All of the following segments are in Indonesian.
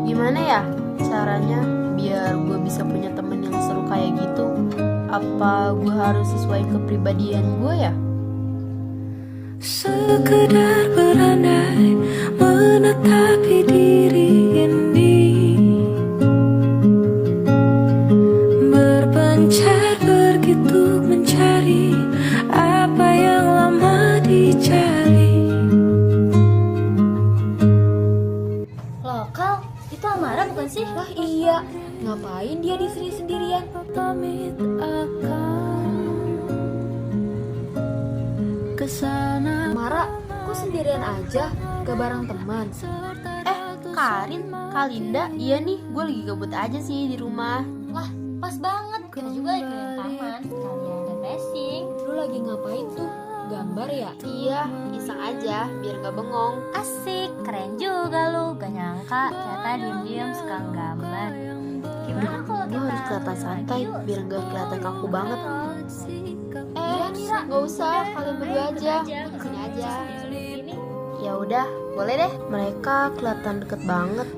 Gimana ya caranya biar gue bisa punya temen yang seru kayak gitu? Apa gue harus sesuai kepribadian gue ya? Sekedar berandai menetapi diri ini, berpencar begitu mencari apa yang lama dicari. Loh, Kal, itu Amara bukan sih? Lah iya, ngapain dia di sini sendirian? Pamit akan kesana. Mara, kok sendirian aja? Gak bareng teman? Karin, Kalinda, iya nih, gue lagi gabut aja sih di rumah. Wah, pas banget. Kita juga lagi keliling taman. Sekalian refreshing. Lu lagi ngapain tuh? Gambar ya? Iya, iseng aja, biar gak bengong. Asik, keren juga lu. Gak nyangka, ternyata diem-diem suka gambar. Gimana kalau Gue kita harus kelihatan santai, yuk? biar gak kelihatan kaku banget. Mira, Gak usah, kalian berdua aja. Sini aja. Ya udah, boleh deh. Mereka kelihatan deket banget.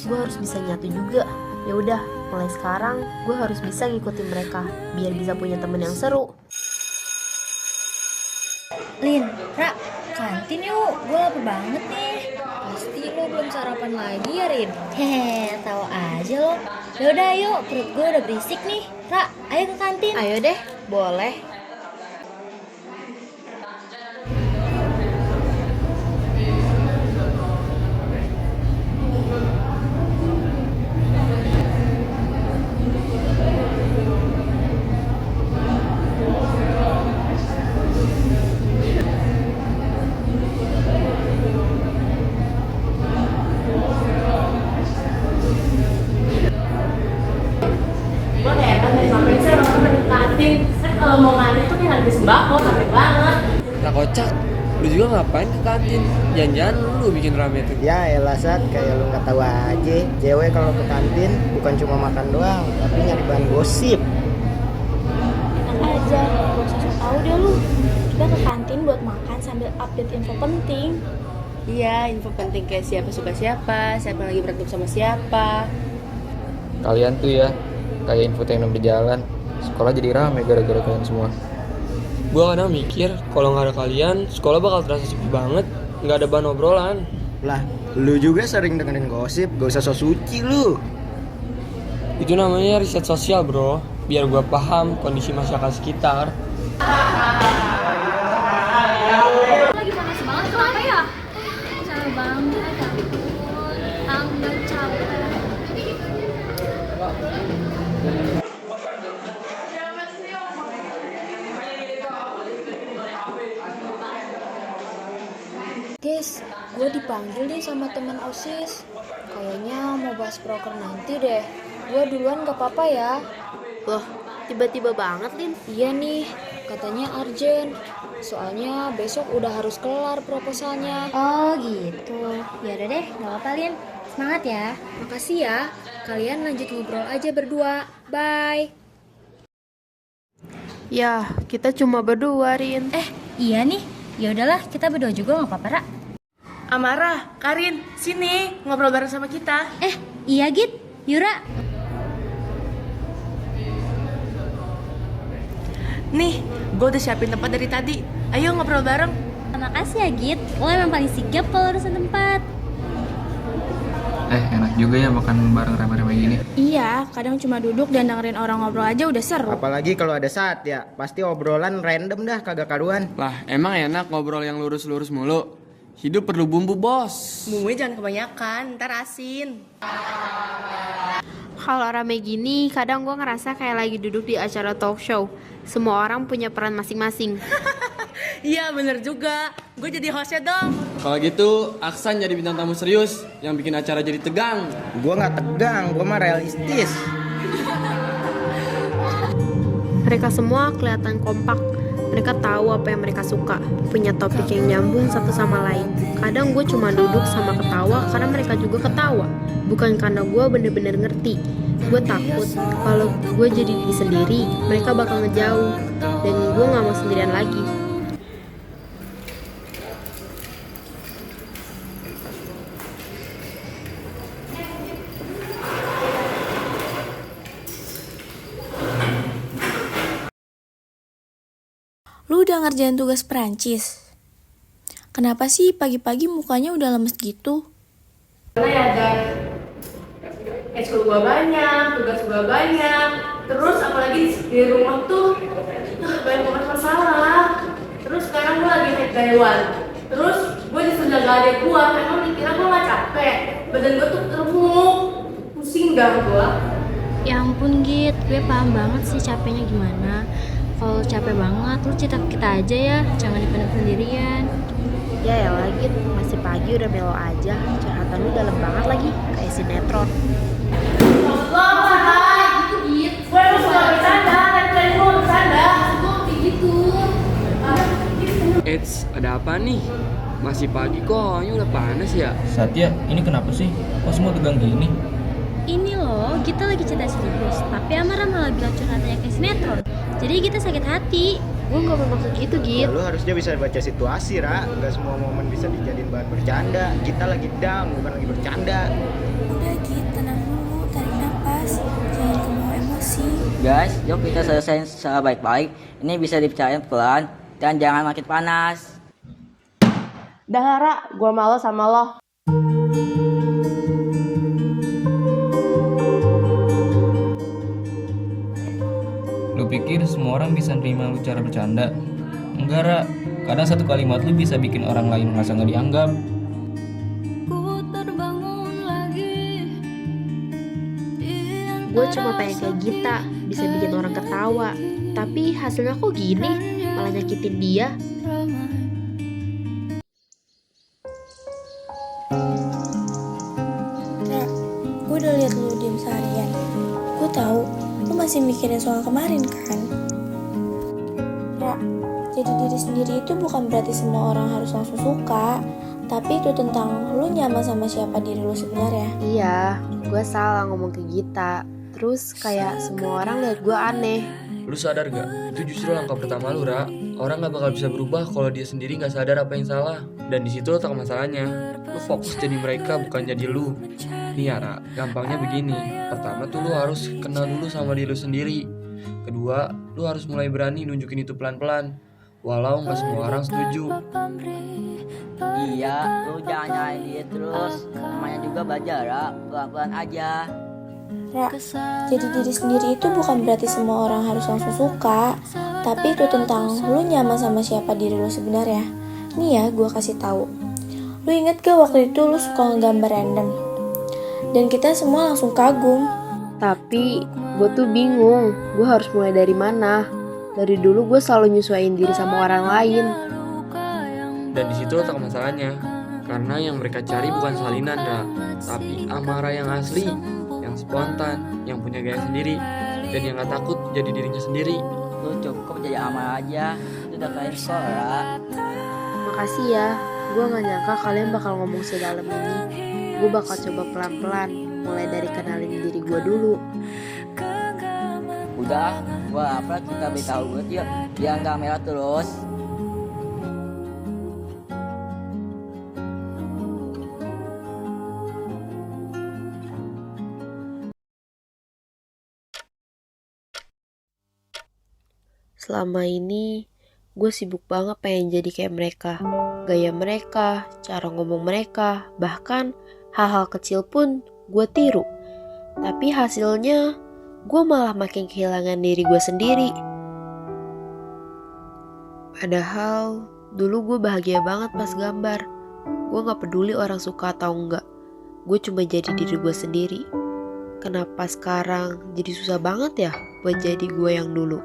Gue harus bisa nyatu juga. Ya udah, mulai sekarang gue harus bisa ngikutin mereka biar bisa punya temen yang seru. Lin, Ra, kantin yuk. Gue lapar banget nih. Pasti lo belum sarapan lagi ya, Rin? Hehe, tahu aja lo. Yaudah yuk, perut gue udah berisik nih. Ra, ayo ke kantin. Ayo deh, boleh. Gue heran dari sampai sih orang-orang di kantin. Kalau mau ngantin tuh kayak harga sembako, capek banget. Nah kocak, lu juga ngapain ke kantin? Jangan-jangan lu bikin rame tuh. Ya elah Sat, kayak lu gak tahu aja. Cewek kalau ke kantin bukan cuma makan doang, tapi nyari bahan gosip. Enak aja, gak usah sok tau deh lu. Kita ke kantin buat makan sambil update info penting. Iya, info penting kayak siapa suka siapa yang lagi berantem sama siapa. Kalian tuh ya, kayak infotainment berjalan. Sekolah jadi rame gara-gara kalian semua. Gua kadang mikir, kalau nggak ada kalian, sekolah bakal terasa sepi banget. Nggak ada bahan obrolan. Lah, lu juga sering dengerin gosip, gak usah sok suci lu. Itu namanya riset sosial bro. Biar gua paham kondisi masyarakat sekitar. Lagi panas banget, kenapa ya? Capek banget, ya ampun. Tambah capek. Guys, gue dipanggil nih sama teman OSIS. Kayaknya mau bahas proker nanti deh. Gue duluan gak apa-apa ya? Loh, tiba-tiba banget, Lin. Iya nih, katanya urgent. Soalnya besok udah harus kelar proposalnya. Oh gitu. Ya udah deh, gak apa-apa Lin. Semangat ya. Makasih ya. Kalian lanjut ngobrol aja berdua. Bye. Ya, kita cuma berdua, Rin. Iya nih. Ya udahlah, kita berdua juga gak apa-apa, Ra. Amara, Karin, sini ngobrol bareng sama kita. Iya Git, Yura. Nih, gue udah siapin tempat dari tadi. Ayo ngobrol bareng. Makasih ya Git, lo emang paling sigap kalau urusan tempat. Enak juga ya makan bareng rame-rame gini. Iya, kadang cuma duduk dan dengerin orang ngobrol aja udah seru. Apalagi kalau ada Sat ya, pasti obrolan random dah, kagak karuan. Lah, emang enak ngobrol yang lurus-lurus mulu? Hidup perlu bumbu, bos. Bumbunya jangan kebanyakan, ntar asin. Kalau rame gini, kadang gue ngerasa kayak lagi duduk di acara talk show. Semua orang punya peran masing-masing. Iya bener juga, gue jadi hostnya dong. Kalau gitu, Aksan jadi bintang tamu serius yang bikin acara jadi tegang. Gua nggak tegang, gua mah realistis. Mereka semua kelihatan kompak. Mereka tahu apa yang mereka suka, punya topik yang nyambung satu sama lain. Kadang gue cuma duduk sama ketawa karena mereka juga ketawa, bukan karena gue bener-bener ngerti. Gue takut kalau gue jadi diri sendiri, mereka bakal ngejauh. Dan gue gak mau sendirian lagi. Lu udah ngerjain tugas Perancis? Kenapa sih pagi-pagi mukanya udah lemes gitu? Karena ya ada ekskul gua banyak, tugas gua banyak, terus apalagi di rumah tuh banyak banget masalah. Terus sekarang gua lagi naik Taiwan, terus gua disuruh jaga adik gua, emang dikira gua gak capek, badan gua tuh remuk, pusing gak gua. Ya ampun Git, gue paham banget sih capeknya gimana. Kalau capek banget, lu cerita ke kita aja ya, jangan dipendam sendirian. Ya lagi masih pagi udah melo aja. Curhatan lu dalam banget lagi, kayak sinetron. Gitu Git, gua emang suka bercanda, tadi gua bercanda, gua kayak gitu. Eits, ada apa nih? Masih pagi kok, hawanya udah panas ya? Satya, ini kenapa sih? Kok semua tegang gini? Ini loh, kita lagi cerita serius, tapi Amara malah bilang curhatannya kayak sinetron. Jadi kita sakit hati. Gue gak mau maksud gitu, Ya, Git. lu harusnya bisa baca situasi, Ra. Gak semua momen bisa dijadiin bahan bercanda. Kita lagi down, bukan lagi bercanda. Udah Git, tenang dulu, tarik nafas, jangan kebawa emosi. Guys, yuk kita selesaiin secara baik-baik. Ini bisa dibicarain pelan dan jangan makin panas. Dah Ra, gua malu sama lo. Lu pikir semua orang bisa nerima lu cara bercanda? Enggak, Ra. Kadang satu kalimat lu bisa bikin orang lain merasa gak dianggap. Ku terbangun lagi. Gue cuma pengen kayak Gita, bisa bikin orang ketawa. Tapi hasilnya kok gini, malah nyakitin dia. Ra, gue udah liat lu diem seharian. Gue tahu lu masih mikirin soal kemarin kan? Ra, jadi diri sendiri itu bukan berarti semua orang harus langsung suka. Tapi itu tentang lu nyaman sama siapa diri lu sebenarnya. Iya, gue salah ngomong ke Gita. Terus kayak semua orang lihat gue aneh. Lu sadar gak? Itu justru langkah pertama lu, Ra. Orang gak bakal bisa berubah kalau dia sendiri gak sadar apa yang salah. Dan disitu letak masalahnya. Lu fokus jadi mereka, bukan jadi lu. Nih ya, Ra, gampangnya begini. Pertama tuh lu harus kenal dulu sama diri lu sendiri. Kedua, lu harus mulai berani nunjukin itu pelan-pelan. Walau gak semua orang setuju. Iya, lu jangan nyalain dia terus. Namanya juga belajar, Ra. Pelan-pelan aja. Ra, jadi diri sendiri itu bukan berarti semua orang harus langsung suka. Tapi itu tentang lu nyaman sama siapa diri lu sebenarnya. Nih ya, gue kasih tahu. Lu inget gak waktu itu lu suka ngegambar random? Dan kita semua langsung kagum. Tapi gue tuh bingung, gue harus mulai dari mana. Dari dulu gue selalu nyesuaiin diri sama orang lain. Dan disitu letak masalahnya. Karena yang mereka cari bukan salinan, Ra. Tapi amarah yang asli, yang spontan, yang punya gaya sendiri, dan yang gak takut jadi dirinya sendiri. Lu cukup jadi amal aja. Itu udah kalian Ra. Makasih ya, gue gak nyangka kalian bakal ngomong sedalam ini. Gue bakal coba pelan-pelan, mulai dari kenalin diri gue dulu. Udah, gua lapar, kita beritahu gue yuk. Biar gak merah terus. Selama ini, gue sibuk banget pengen jadi kayak mereka. Gaya mereka, cara ngomong mereka, bahkan hal-hal kecil pun gue tiru. Tapi hasilnya, gue malah makin kehilangan diri gue sendiri. Padahal, dulu gue bahagia banget pas gambar. Gue gak peduli orang suka atau enggak. Gue cuma jadi diri gue sendiri. Kenapa sekarang jadi susah banget ya buat jadi gue yang dulu?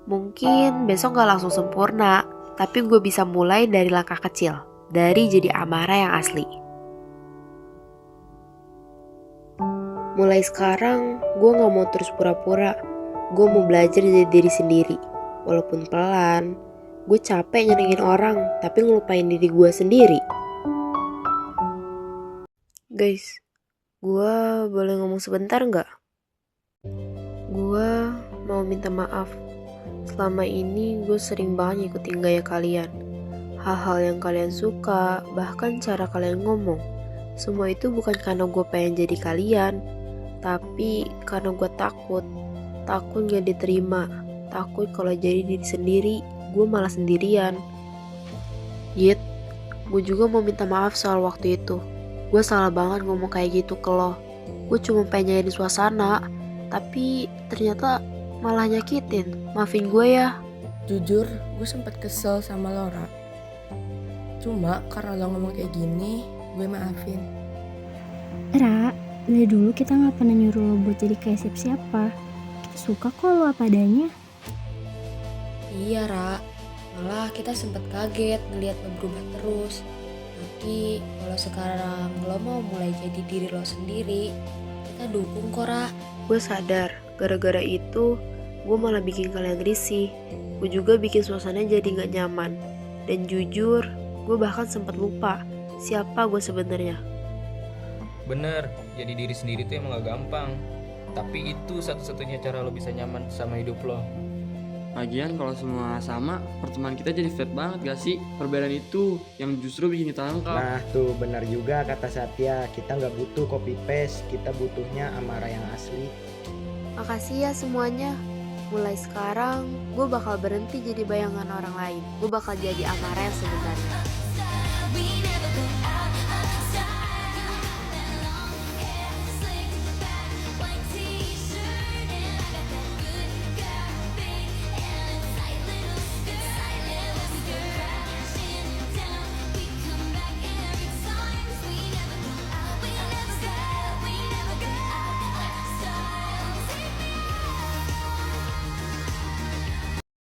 Mungkin besok gak langsung sempurna, tapi gue bisa mulai dari langkah kecil, dari jadi Amara yang asli. Mulai sekarang, gue gak mau terus pura-pura. Gue mau belajar jadi diri sendiri. Walaupun pelan, gue capek nyenengin orang, tapi ngelupain diri gue sendiri. Guys, Gua boleh ngomong sebentar nggak? Gua mau minta maaf. Selama ini gue sering banget ngikutin gaya kalian. Hal-hal yang kalian suka, bahkan cara kalian ngomong. Semua itu bukan karena gue pengen jadi kalian, tapi karena gue takut gak diterima. Takut kalau jadi diri sendiri, gue malah sendirian. Git, gue juga mau minta maaf soal waktu itu. Gue salah banget ngomong kayak gitu ke lo. Gue cuma pengen nyairin suasana, tapi ternyata malah nyakitin. Maafin gue ya. Jujur, gue sempat kesel sama Laura. Cuma karena lo ngomong kayak gini, gue maafin. Ra, dari dulu kita gak pernah nyuruh lo buat jadi kayak siapa-siapa. Kita suka kok lo apa adanya. Iya, Ra. Malah kita sempat kaget ngeliat lo berubah terus. Tapi kalau sekarang lo mau mulai jadi diri lo sendiri, kita dukung kok, Ra. Gue sadar, gara-gara itu gue malah bikin kalian risih. Gue juga bikin suasana jadi gak nyaman. Dan jujur, gue bahkan sempat lupa siapa gue sebenarnya. Bener, jadi diri sendiri tuh emang gak gampang. Tapi itu satu-satunya cara lo bisa nyaman sama hidup lo. Lagian kalau semua sama, pertemanan kita jadi flat banget gak sih? Perbedaan itu yang justru bikin kita lengkap. Nah tuh benar juga kata Satya, kita nggak butuh copy paste, kita butuhnya amarah yang asli. Makasih ya semuanya. Mulai sekarang, gue bakal berhenti jadi bayangan orang lain. Gue bakal jadi Amara yang sebenarnya.